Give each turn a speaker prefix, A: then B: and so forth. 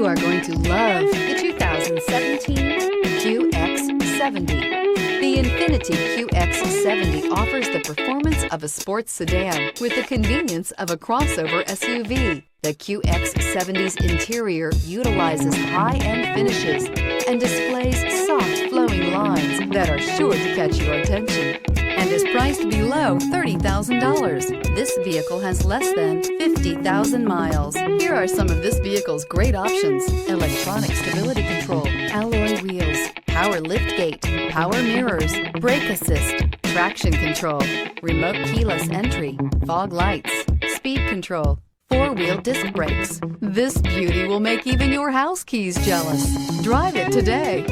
A: You are going to love the 2017 QX70. The INFINITI QX70 offers the performance of a sports sedan with the convenience of a crossover SUV. The QX70's interior utilizes high-end finishes and displays soft, flowing lines that are sure to catch your attention, and is priced below $30,000. This vehicle has less than 50,000 miles. Here are some of this vehicle's great options: electronic stability control, alloy wheels, power liftgate, power mirrors, brake assist, traction control, remote keyless entry, fog lights, speed control, four-wheel disc brakes. This beauty will make even your house keys jealous. Drive it today.